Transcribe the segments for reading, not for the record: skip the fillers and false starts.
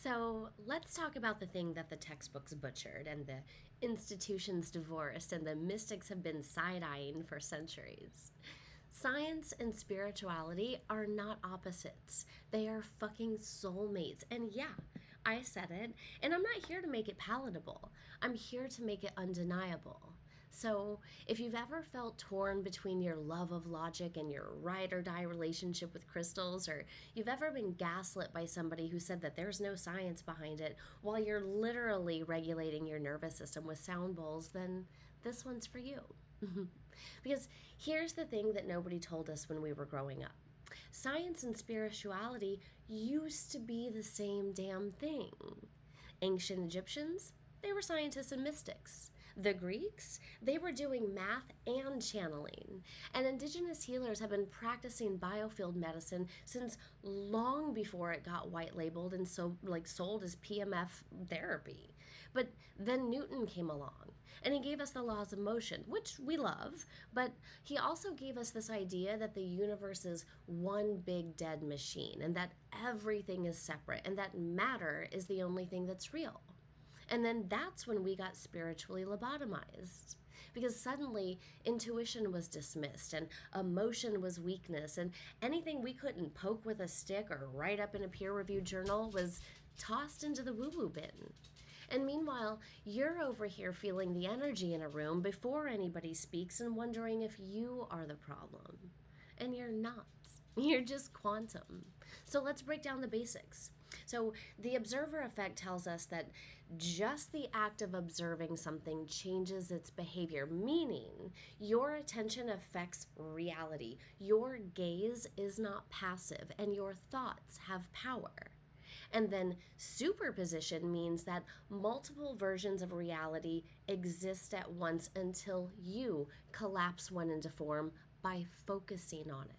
So let's talk about the thing that the textbooks butchered and the institutions divorced and the mystics have been side-eyeing for centuries. Science and spirituality are not opposites. They are fucking soulmates. And yeah, I said it, and I'm not here to make it palatable. I'm here to make it undeniable. So, if you've ever felt torn between your love of logic and your ride or die relationship with crystals, or you've ever been gaslit by somebody who said that there's no science behind it while you're literally regulating your nervous system with sound bowls, then this one's for you. Because here's the thing that nobody told us when we were growing up: science and spirituality used to be the same damn thing. Ancient Egyptians, they were scientists and mystics. The Greeks, they were doing math and channeling. And indigenous healers have been practicing biofield medicine since long before it got white labeled and sold as PMF therapy. But then Newton came along and he gave us the laws of motion, which we love, but he also gave us this idea that the universe is one big dead machine and that everything is separate and that matter is the only thing that's real. And then that's when we got spiritually lobotomized. Because suddenly intuition was dismissed and emotion was weakness, and anything we couldn't poke with a stick or write up in a peer-reviewed journal was tossed into the woo-woo bin. And meanwhile, you're over here feeling the energy in a room before anybody speaks and wondering if you are the problem. And you're not. You're just quantum. So let's break down the basics. So the observer effect tells us that just the act of observing something changes its behavior, meaning your attention affects reality. Your gaze is not passive, and your thoughts have power. And then superposition means that multiple versions of reality exist at once until you collapse one into form by focusing on it.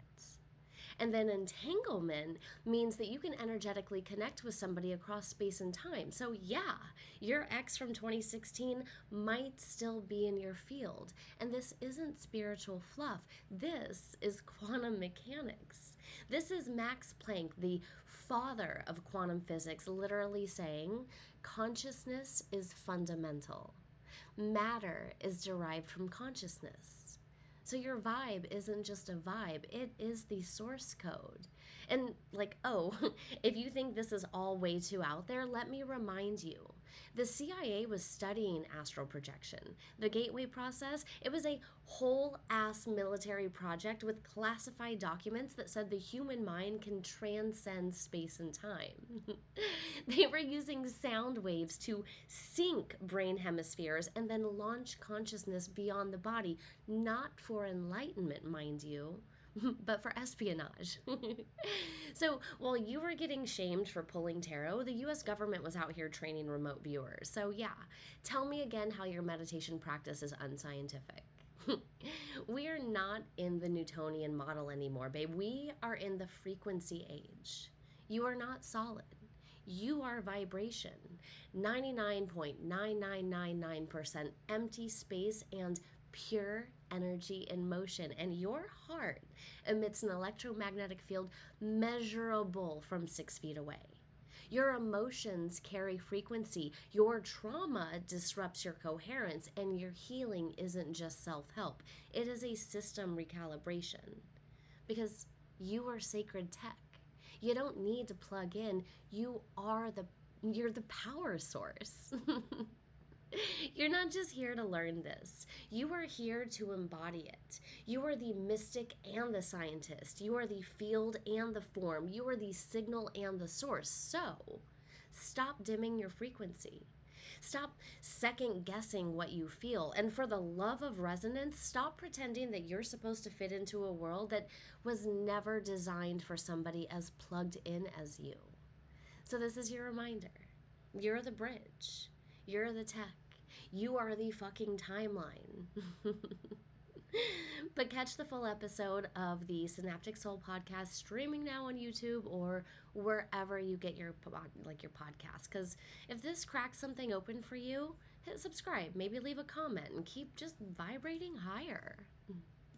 And then entanglement means that you can energetically connect with somebody across space and time. So yeah, your ex from 2016 might still be in your field. And this isn't spiritual fluff. This is quantum mechanics. This is Max Planck, the father of quantum physics, literally saying, consciousness is fundamental. Matter is derived from consciousness. So your vibe isn't just a vibe, it is the source code. And if you think this is all way too out there, let me remind you. The CIA was studying astral projection. The Gateway process, it was a whole-ass military project with classified documents that said the human mind can transcend space and time. They were using sound waves to sync brain hemispheres and then launch consciousness beyond the body, not for enlightenment, mind you, but for espionage. So while you were getting shamed for pulling tarot, the US government was out here training remote viewers. So yeah, tell me again how your meditation practice is unscientific. We are not in the Newtonian model anymore, babe. We are in the frequency age. You are not solid. You are vibration. 99.9999% empty space and pure energy in motion, and your heart emits an electromagnetic field measurable from 6 feet away. Your emotions carry frequency, your trauma disrupts your coherence, and your healing isn't just self-help. It is a system recalibration. Because you are sacred tech. You don't need to plug in. You're the power source. You're not just here to learn this. You are here to embody it. You are the mystic and the scientist. You are the field and the form. You are the signal and the source. So, stop dimming your frequency. Stop second guessing what you feel. And for the love of resonance, stop pretending that you're supposed to fit into a world that was never designed for somebody as plugged in as you. So this is your reminder. You're the bridge. You're the tech. You are the fucking timeline. But catch the full episode of the Synaptic Soul Podcast streaming now on YouTube or wherever you get your podcast. Because if this cracks something open for you, hit subscribe, maybe leave a comment, and keep just vibrating higher.